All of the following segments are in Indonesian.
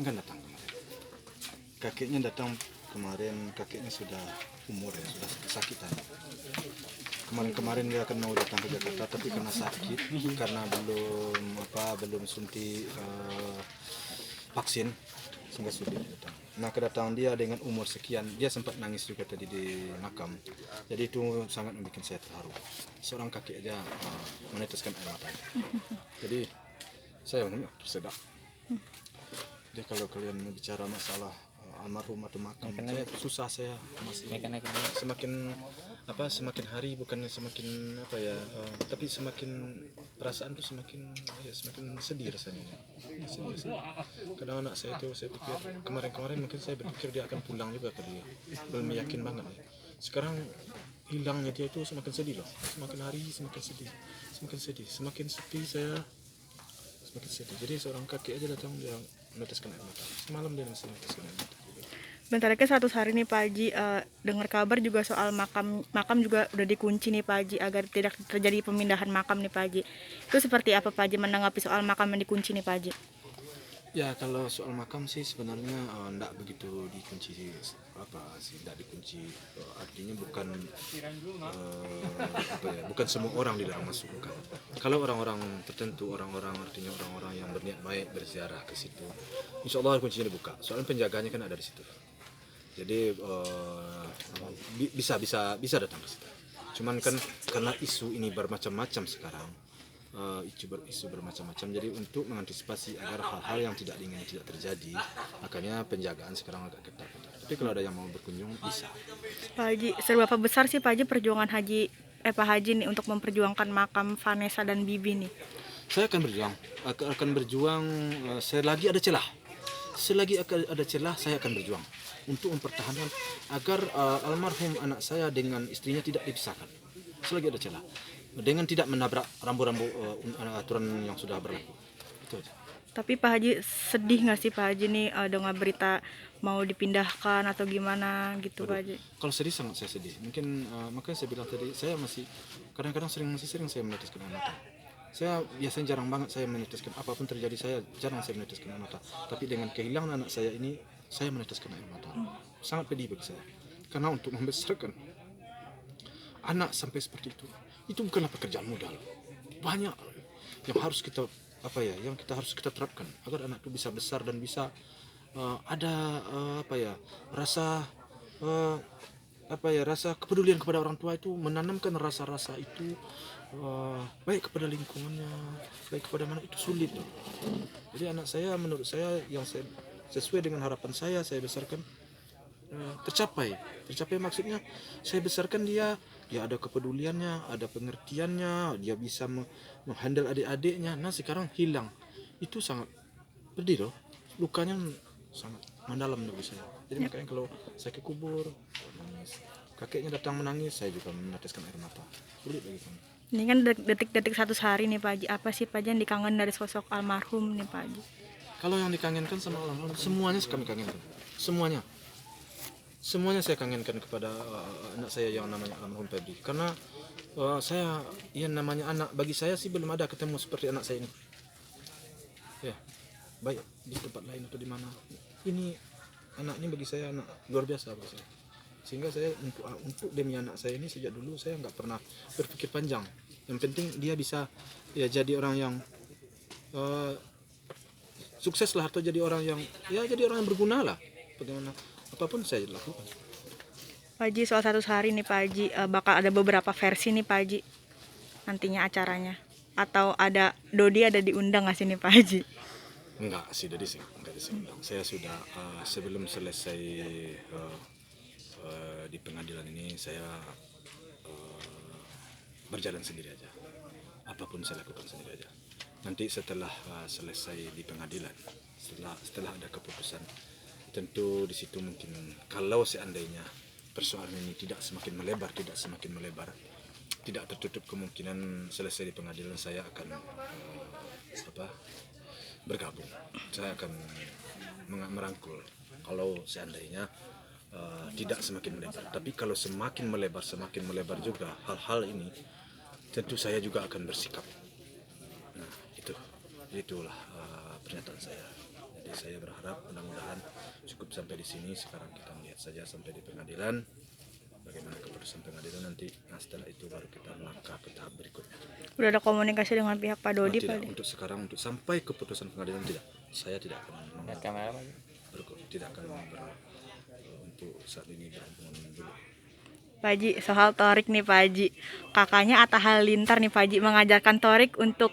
Kan datang kemarin. Kakeknya datang kemarin, kakeknya sudah umur ya, sudah kesakitan. Kemarin dia akan mau datang ke Jakarta, tapi karena sakit, karena belum suntik vaksin, sehingga sulit datang. Nah, kedatangan dia dengan umur sekian, dia sempat nangis juga tadi di makam. Jadi itu sangat membuat saya terharu. Seorang kakek aja meneteskan air mata. Jadi saya tersedak. Jadi kalau kalian bicara masalah almarhum atau makam, saya masih semakin hari bukannya semakin tapi semakin perasaan tuh semakin sedih rasanya. Sedih. Kadang anak saya tuh saya pikir kemarin mungkin saya berpikir dia akan pulang juga ke dia, belum yakin banget ya. Sekarang hilangnya dia itu semakin sedih loh, semakin hari semakin sedih, semakin sepi saya. Semakin sedih. Jadi seorang kakek aja datang dia meneteskan air mata. Semalam dia masih meneteskan air mata. Bentar lagi 100 hari nih Pak Haji, dengar kabar juga soal makam juga udah dikunci nih Pak Haji agar tidak terjadi pemindahan makam nih Pak Haji. Itu seperti apa Pak Haji menanggapi soal makam yang dikunci nih Pak Haji? Ya kalau soal makam sih sebenarnya enggak begitu dikunci enggak dikunci. Artinya bukan bukan semua orang dilarang masuk, bukan. Kalau orang-orang tertentu, artinya orang-orang yang berniat baik berziarah ke situ, insya Allah kuncinya dibuka. Soalnya penjaganya kan ada di situ. Jadi bisa datang ke situ. Cuman kan karena isu ini bermacam-macam sekarang, isu bermacam-macam. Jadi untuk mengantisipasi agar hal-hal yang tidak diinginkan tidak terjadi, makanya penjagaan sekarang agak ketat. Tapi kalau ada yang mau berkunjung bisa. Pak Haji, seberapa besar sih Pak Haji perjuangan Pak Haji nih untuk memperjuangkan makam Vanessa dan Bibi nih? Saya akan berjuang selagi ada celah. Selagi ada celah saya akan berjuang untuk mempertahankan agar almarhum anak saya dengan istrinya tidak dipisahkan. Selagi ada celah. Dengan tidak menabrak rambu-rambu aturan yang sudah berlaku. Itu aja. Tapi Pak Haji sedih nggak sih Pak Haji nih dengan berita mau dipindahkan atau gimana gitu Pak Haji? Kalau sedih sangat saya sedih. Mungkin makanya saya bilang tadi saya masih kadang-kadang masih sering saya meneteskan air mata. Saya biasanya jarang banget saya meneteskan, apapun terjadi saya jarang saya meneteskan air mata. Tapi dengan kehilangan anak saya ini saya meneteskan air mata. Sangat pedih bagi saya. Karena untuk membesarkan anak sampai seperti itu bukanlah pekerjaan mudah loh. Banyak yang harus kita harus kita terapkan agar anak itu bisa besar dan bisa ada rasa rasa kepedulian kepada orang tua, itu menanamkan rasa-rasa itu baik kepada lingkungannya, baik kepada mana, itu sulit loh. Jadi anak saya menurut saya yang sesuai dengan harapan saya besarkan tercapai maksudnya saya besarkan dia ada kepeduliannya, ada pengertiannya, dia bisa menghandle adik-adiknya. Nah sekarang hilang, itu sangat pedih loh, lukanya sangat mendalam bagi saya. Jadi makanya kalau saya ke kubur menangis, kakeknya datang menangis, saya juga meneteskan air mata. Sulit bagi kami. Ini kan detik-detik 100 hari nih Pak Haji, apa sih Pak Haji yang dikangen dari sosok almarhum nih Pak Haji? Kalau yang dikangenkan sama almarhum, semuanya kami kangenkan, semuanya saya kangenkan kepada anak saya yang namanya almarhum Febri. Karena saya yang namanya anak, bagi saya sih belum ada ketemu seperti anak saya ini. Ya, baik di tempat lain atau di mana. Ini anak ini bagi saya anak luar biasa bagi saya. Sehingga saya untuk demi anak saya ini sejak dulu saya nggak pernah berpikir panjang. Yang penting dia bisa ya jadi orang yang sukses lah, atau jadi orang yang berguna lah. Bagaimana apapun saya lakukan. Pak Haji, soal 100 hari nih Pak Haji, bakal ada beberapa versi nih Pak Haji nantinya acaranya, atau ada Dodi ada diundang nggak sih nih Pak Haji? Enggak sih, enggak diundang. Saya sudah sebelum selesai di pengadilan ini saya berjalan sendiri aja. Apapun saya lakukan sendiri aja. Nanti setelah selesai di pengadilan, setelah ada keputusan, tentu di situ mungkin kalau seandainya persoalan ini tidak semakin melebar, tidak tertutup kemungkinan selesai di pengadilan saya akan bergabung. Saya akan merangkul kalau seandainya tidak semakin melebar. Tapi kalau semakin melebar juga hal-hal ini, tentu saya juga akan bersikap. Nah, itulah pernyataan saya. Jadi Jadi saya berharap mudah-mudahan cukup sampai di sini. Sekarang kita lihat saja sampai di pengadilan, bagaimana keputusan pengadilan nanti. Nah, setelah itu baru kita melangkah ke tahap berikutnya. Udah ada komunikasi dengan pihak Pak Dodi Tidak, Pak? untuk sekarang, untuk sampai keputusan pengadilan tidak. Saya tidak akan untuk saat ini berhubungan dulu. Pak Haji, soal Torik nih Pak Haji, kakaknya Atta Halilintar nih Pak Haji mengajarkan Torik untuk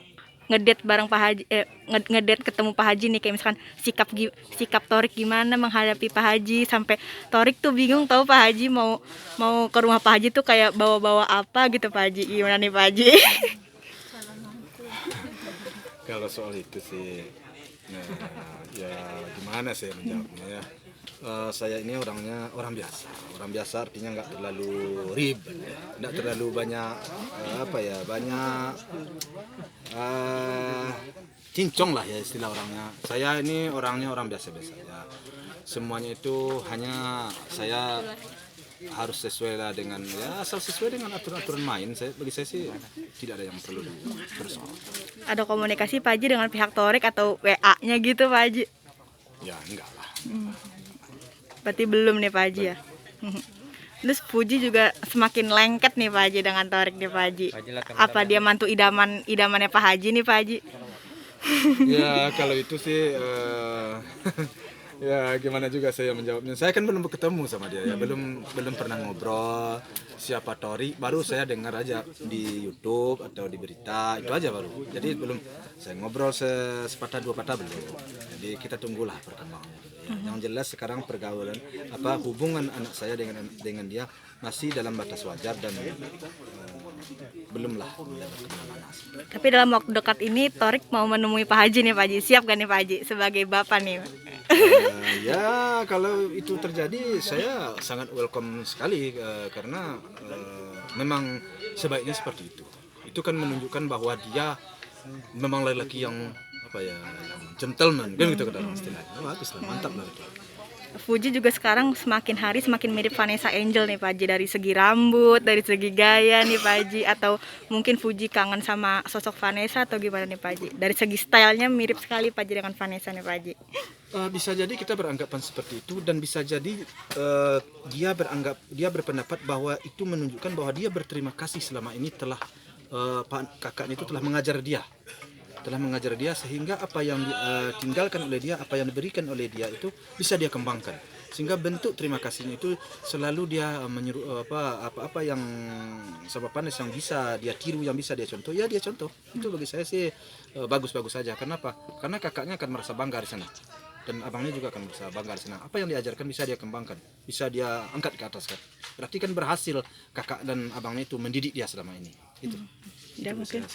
ngedate bareng Pak Haji, ngedate ketemu Pak Haji nih, kayak misalkan sikap Torik gimana menghadapi Pak Haji, sampai Torik tuh bingung tahu Pak Haji mau ke rumah Pak Haji tuh kayak bawa-bawa apa gitu Pak Haji, gimana nih Pak Haji? Kalau soal itu sih, nah, ya gimana saya menjawabnya ya. Saya ini orangnya orang biasa artinya nggak terlalu ribet, nggak terlalu banyak banyak cincong lah ya istilah orangnya. Saya ini orangnya orang biasa-biasa ya. Semuanya itu hanya saya harus sesuai lah dengan ya, asal sesuai dengan aturan-aturan main. Bagi saya sih tidak ada yang perlu dipersoal. Ada komunikasi Pak Haji dengan pihak Torik atau WA-nya gitu Pak Haji? Ya enggak lah. Berarti belum nih Pak Haji ya. Terus Puji juga semakin lengket nih Pak Haji dengan Torik nih Pak Haji. Apa dia mantu idamannya Pak Haji nih Pak Haji? Ya kalau itu sih ya gimana juga saya menjawabnya. Saya kan belum ketemu sama dia ya, belum pernah ngobrol siapa Torik, baru saya dengar aja di YouTube atau di berita, itu aja baru. Jadi belum saya ngobrol sepatah dua patah belum. Jadi kita tunggulah perkembangannya. Ya, yang jelas sekarang pergaulan hubungan anak saya dengan dia masih dalam batas wajar dan belumlah kemana-mana. Tapi dalam waktu dekat ini Torik mau menemui Pak Haji nih Pak Haji. Siap gak nih Pak Haji sebagai bapak nih? Ya kalau itu terjadi saya sangat welcome sekali karena memang sebaiknya seperti itu. Itu kan menunjukkan bahwa dia memang lelaki yang yang gentleman kan gitu kata orang istilahnya. Bagus lah, mantap lah itu. Puji juga sekarang semakin hari semakin mirip Vanessa Angel nih Pak Haji, dari segi rambut, dari segi gaya nih Pak Haji, atau mungkin Puji kangen sama sosok Vanessa atau gimana nih Pak Haji? Dari segi stylenya mirip sekali Pak Haji dengan Vanessa nih Pak Haji. Bisa jadi kita beranggapan seperti itu, dan bisa jadi dia berpendapat bahwa itu menunjukkan bahwa dia berterima kasih selama ini telah kakaknya itu telah mengajar dia sehingga apa yang ditinggalkan oleh dia, apa yang diberikan oleh dia itu bisa dia kembangkan, sehingga bentuk terima kasihnya itu selalu dia menyuruh apa yang sabab panas yang bisa dia tiru, yang bisa dia contoh, ya dia contoh. Itu bagi saya sih bagus-bagus saja. Kenapa? Karena kakaknya akan merasa bangga di sana dan abangnya juga akan merasa bangga di sana. Apa yang diajarkan bisa dia kembangkan, bisa dia angkat ke atas kan. Berarti kan berhasil kakak dan abangnya itu mendidik dia selama ini. Itu. Mungkin